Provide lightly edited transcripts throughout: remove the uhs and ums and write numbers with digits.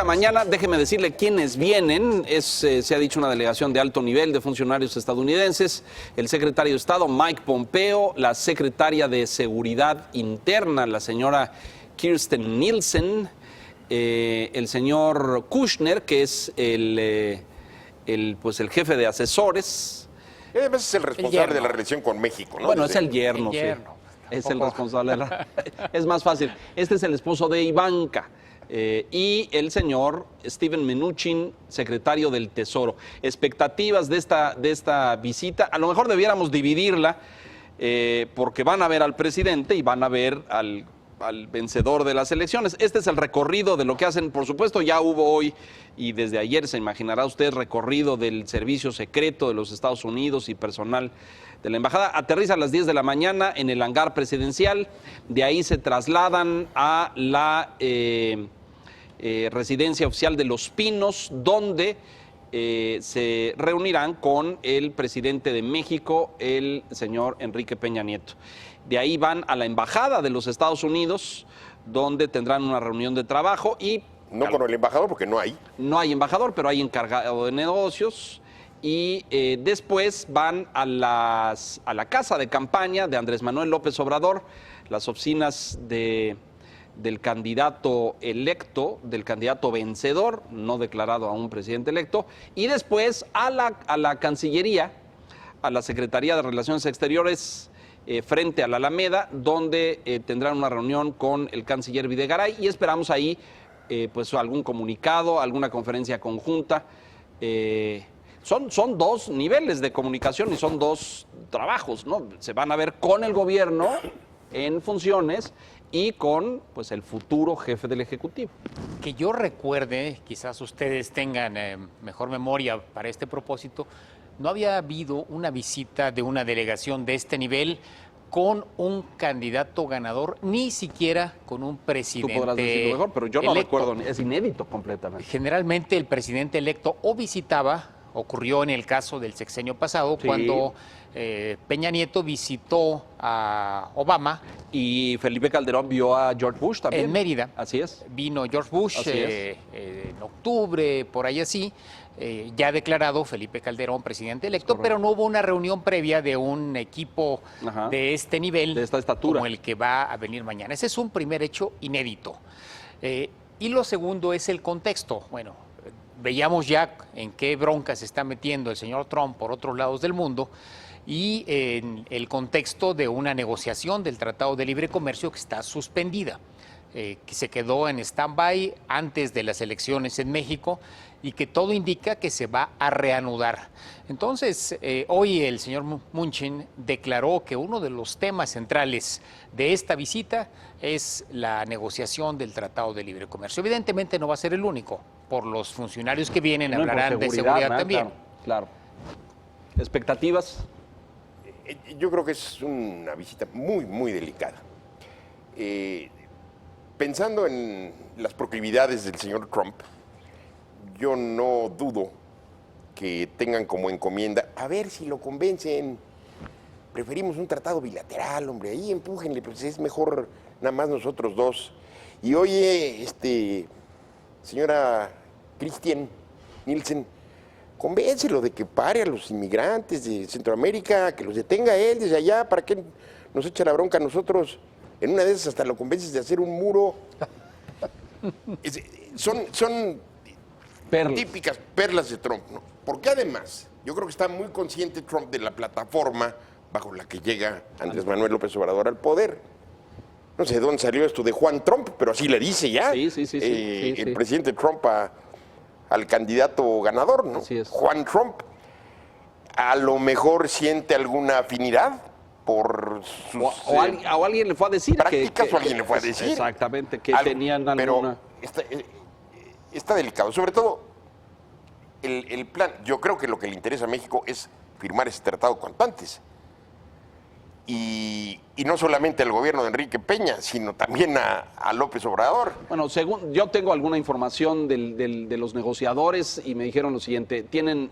mañana. Déjeme decirle quiénes vienen. Se ha dicho una delegación de alto nivel de funcionarios estadounidenses, el secretario de Estado Mike Pompeo, la secretaria de Seguridad Interna, la señora Kirstjen Nielsen, el señor Kushner, que es el jefe de asesores. Además es el responsable de la relación con México, ¿no? Bueno, es el yerno, sí. Es el responsable. Es más fácil. Este es el esposo de Ivanka. Y el señor Steven Mnuchin, secretario del Tesoro. Expectativas de esta visita. A lo mejor debiéramos dividirla porque van a ver al presidente y van a ver al vencedor de las elecciones. Este es el recorrido de lo que hacen. Por supuesto, ya hubo hoy y desde ayer, se imaginará usted, recorrido del servicio secreto de los Estados Unidos y personal de la embajada. Aterriza a las 10 de la mañana en el hangar presidencial. De ahí se trasladan a la residencia oficial de Los Pinos, donde se reunirán con el presidente de México, el señor Enrique Peña Nieto. De ahí van a la embajada de los Estados Unidos, donde tendrán una reunión de trabajo y... No con el embajador, porque no hay. No hay embajador, pero hay encargado de negocios. Y después van a la casa de campaña de Andrés Manuel López Obrador, las oficinas del candidato electo, del candidato vencedor, no declarado aún presidente electo, y después a la Cancillería, a la Secretaría de Relaciones Exteriores, frente a la Alameda, donde tendrán una reunión con el canciller Videgaray y esperamos ahí pues algún comunicado, alguna conferencia conjunta. Son dos niveles de comunicación y son dos trabajos, ¿no? Se van a ver con el gobierno en funciones y con pues el futuro jefe del Ejecutivo. Que yo recuerde, quizás ustedes tengan mejor memoria para este propósito, no había habido una visita de una delegación de este nivel con un candidato ganador, ni siquiera con un presidente. Tú podrás decirlo mejor, pero yo no electo. recuerdo, es inédito completamente. Generalmente el presidente electo o visitaba, ocurrió en el caso del sexenio pasado, sí, cuando Peña Nieto visitó a Obama. Y Felipe Calderón vio a George Bush también. En Mérida. Así es. Vino George Bush en octubre, por ahí así. Ya declarado Felipe Calderón presidente electo, pero no hubo una reunión previa de un equipo de este nivel, de esta estatura, como el que va a venir mañana. Ese es un primer hecho inédito. Y lo segundo es el contexto. Bueno, veíamos ya en qué bronca se está metiendo el señor Trump por otros lados del mundo y en el contexto de una negociación del Tratado de Libre Comercio que está suspendida, que se quedó en stand-by antes de las elecciones en México y que todo indica que se va a reanudar. Entonces, hoy el señor Mnuchin declaró que uno de los temas centrales de esta visita es la negociación del Tratado de Libre Comercio. Evidentemente no va a ser el único, por los funcionarios que vienen hablarán de seguridad también. Claro. ¿Expectativas? Yo creo que es una visita muy, muy delicada. Pensando en las proclividades del señor Trump, yo no dudo que tengan como encomienda, a ver si lo convencen, preferimos un tratado bilateral, hombre, ahí empújenle, pues es mejor nada más nosotros dos. Y oye, señora Kirstjen Nielsen, convéncelo de que pare a los inmigrantes de Centroamérica, que los detenga él desde allá, ¿para qué nos echa la bronca a nosotros? En una de esas hasta lo convences de hacer un muro. Son típicas perlas de Trump, ¿no? Porque además, yo creo que está muy consciente Trump de la plataforma bajo la que llega Andrés Manuel López Obrador al poder. No sé de dónde salió esto de Juan Trump, pero así le dice ya el presidente Trump al candidato ganador, ¿no? Así es. Juan Trump. A lo mejor siente alguna afinidad por sus... O alguien le fue a decir prácticas, o alguien le fue a decir. Exactamente, que tenían alguna... Pero está delicado. Sobre todo, el plan, yo creo que lo que le interesa a México es firmar ese tratado cuanto antes. Y no solamente al gobierno de Enrique Peña, sino también a López Obrador. Bueno, según yo tengo alguna información de los negociadores y me dijeron lo siguiente, tienen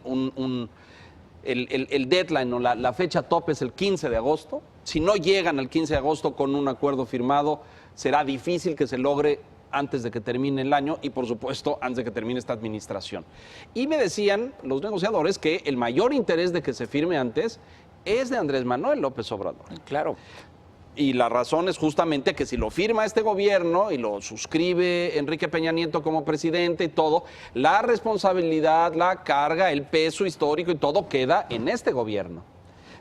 el deadline o la fecha tope es el 15 de agosto. Si no llegan al 15 de agosto con un acuerdo firmado, será difícil que se logre antes de que termine el año y, por supuesto, antes de que termine esta administración. Y me decían los negociadores que el mayor interés de que se firme antes es de Andrés Manuel López Obrador. Claro. Y la razón es justamente que si lo firma este gobierno y lo suscribe Enrique Peña Nieto como presidente y todo, la responsabilidad, la carga, el peso histórico y todo queda en este gobierno,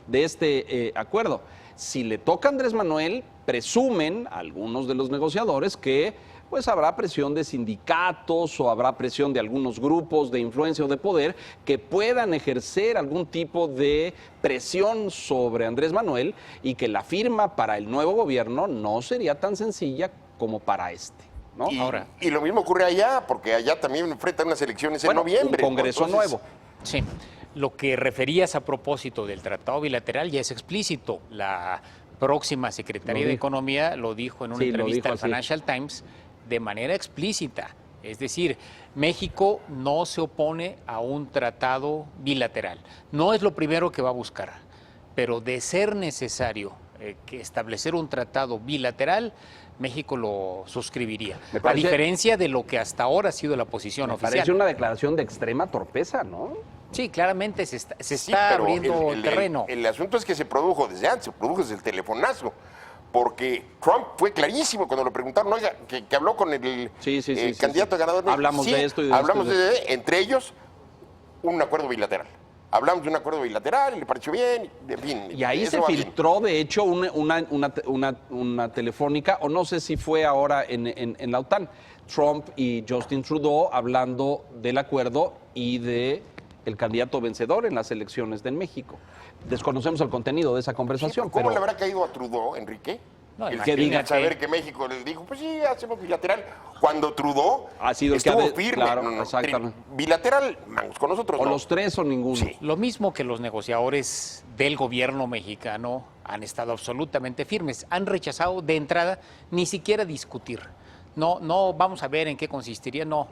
de este acuerdo. Si le toca a Andrés Manuel, presumen algunos de los negociadores que pues habrá presión de sindicatos o habrá presión de algunos grupos de influencia o de poder que puedan ejercer algún tipo de presión sobre Andrés Manuel y que la firma para el nuevo gobierno no sería tan sencilla como para este, ¿no? Y lo mismo ocurre allá, porque allá también enfrentan unas elecciones en noviembre. Un Congreso nuevo. Sí. Lo que referías a propósito del tratado bilateral ya es explícito. La próxima Secretaría de Economía lo dijo en una entrevista al Financial Times de manera explícita. Es decir, México no se opone a un tratado bilateral. No es lo primero que va a buscar, pero de ser necesario que establecer un tratado bilateral, México lo suscribiría. A diferencia de lo que hasta ahora ha sido la posición oficial. Parece una declaración de extrema torpeza, ¿no? Sí, claramente se está abriendo el terreno. El asunto es que se produjo desde antes, se produjo desde el telefonazo. Porque Trump fue clarísimo cuando le preguntaron, oiga, que habló con el candidato ganador. Hablamos de esto y de hablamos entre ellos, un acuerdo bilateral. Hablamos de un acuerdo bilateral y le pareció bien, en fin. Y ahí se filtró, de hecho, una telefónica, o no sé si fue ahora en la OTAN, Trump y Justin Trudeau hablando del acuerdo y de el candidato vencedor en las elecciones de México. Desconocemos el contenido de esa conversación. Sí, ¿cómo le habrá caído a Trudeau, Enrique? No, el que diga saber que México les dijo, pues sí, hacemos bilateral. Cuando Trudeau ha sido estuvo el que firme. Claro, exactamente. Bilateral, vamos, con nosotros o no. los tres o ninguno. Sí. Lo mismo que los negociadores del gobierno mexicano han estado absolutamente firmes. Han rechazado de entrada ni siquiera discutir. No vamos a ver en qué consistiría. No.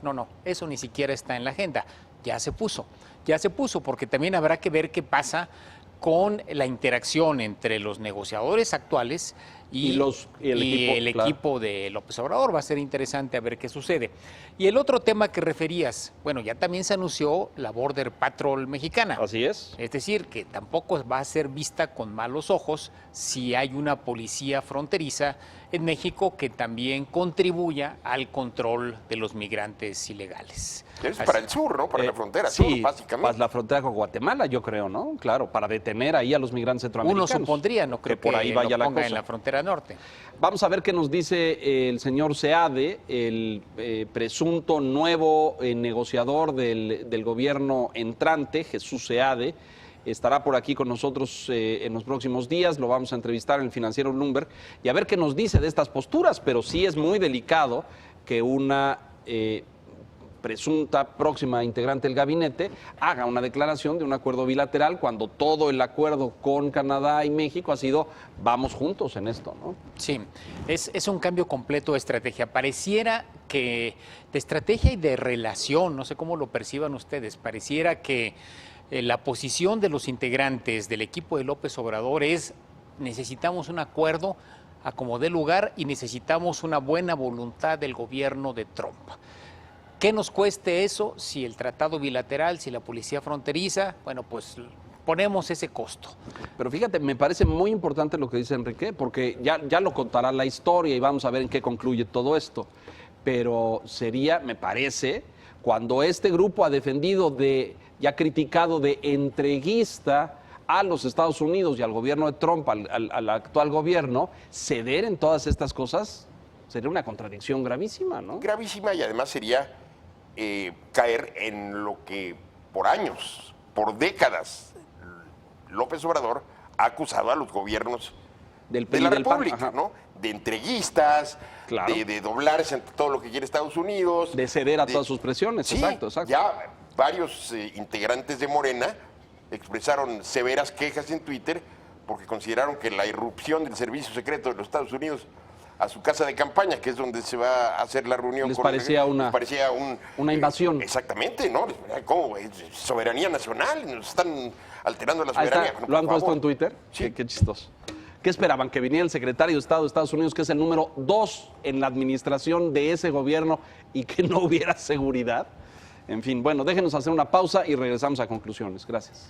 Eso ni siquiera está en la agenda. Ya se puso, porque también habrá que ver qué pasa con la interacción entre los negociadores actuales y el equipo de López Obrador. Va a ser interesante a ver qué sucede. Y el otro tema que referías, bueno, ya también se anunció la Border Patrol mexicana. Así es. Es decir, que tampoco va a ser vista con malos ojos si hay una policía fronteriza en México que también contribuya al control de los migrantes ilegales. Es para el sur, ¿no? Para la frontera sur, sí, básicamente. Para la frontera con Guatemala, yo creo, ¿no? Claro, para detener ahí a los migrantes centroamericanos. Uno supondría, no creo que por ahí vaya la cosa. En la frontera norte. Vamos a ver qué nos dice el señor Seade, el presunto nuevo negociador del gobierno entrante, Jesús Seade. Estará por aquí con nosotros en los próximos días, lo vamos a entrevistar en el Financiero Bloomberg y a ver qué nos dice de estas posturas, pero sí es muy delicado que una presunta próxima integrante del gabinete haga una declaración de un acuerdo bilateral cuando todo el acuerdo con Canadá y México ha sido vamos juntos en esto, ¿no? Sí, es un cambio completo de estrategia. Pareciera que de estrategia y de relación, no sé cómo lo perciban ustedes, pareciera que la posición de los integrantes del equipo de López Obrador es necesitamos un acuerdo a como dé lugar y necesitamos una buena voluntad del gobierno de Trump. ¿Qué nos cueste eso si el tratado bilateral, si la policía fronteriza? Bueno, pues ponemos ese costo. Pero fíjate, me parece muy importante lo que dice Enrique, porque ya lo contará la historia y vamos a ver en qué concluye todo esto. Pero sería, me parece, cuando este grupo ha defendido y ha criticado de entreguista a los Estados Unidos y al gobierno de Trump, al actual gobierno, ceder en todas estas cosas sería una contradicción gravísima, ¿no? Gravísima, y además sería caer en lo que por años, por décadas, López Obrador ha acusado a los gobiernos de la República, ¿no? De entreguistas, claro, de doblarse ante todo lo que quiere Estados Unidos. De ceder a todas sus presiones, sí, exacto. Ya varios integrantes de Morena expresaron severas quejas en Twitter porque consideraron que la irrupción del servicio secreto de los Estados Unidos a su casa de campaña, que es donde se va a hacer la reunión, les parecía una invasión. Exactamente, ¿no? ¿Cómo? Es soberanía nacional, nos están alterando la soberanía. ¿Lo han puesto en Twitter? Sí. Qué chistoso. ¿Qué esperaban? Que viniera el secretario de Estado de Estados Unidos, que es el número 2 en la administración de ese gobierno, y que no hubiera seguridad. En fin, bueno, déjenos hacer una pausa y regresamos a conclusiones. Gracias.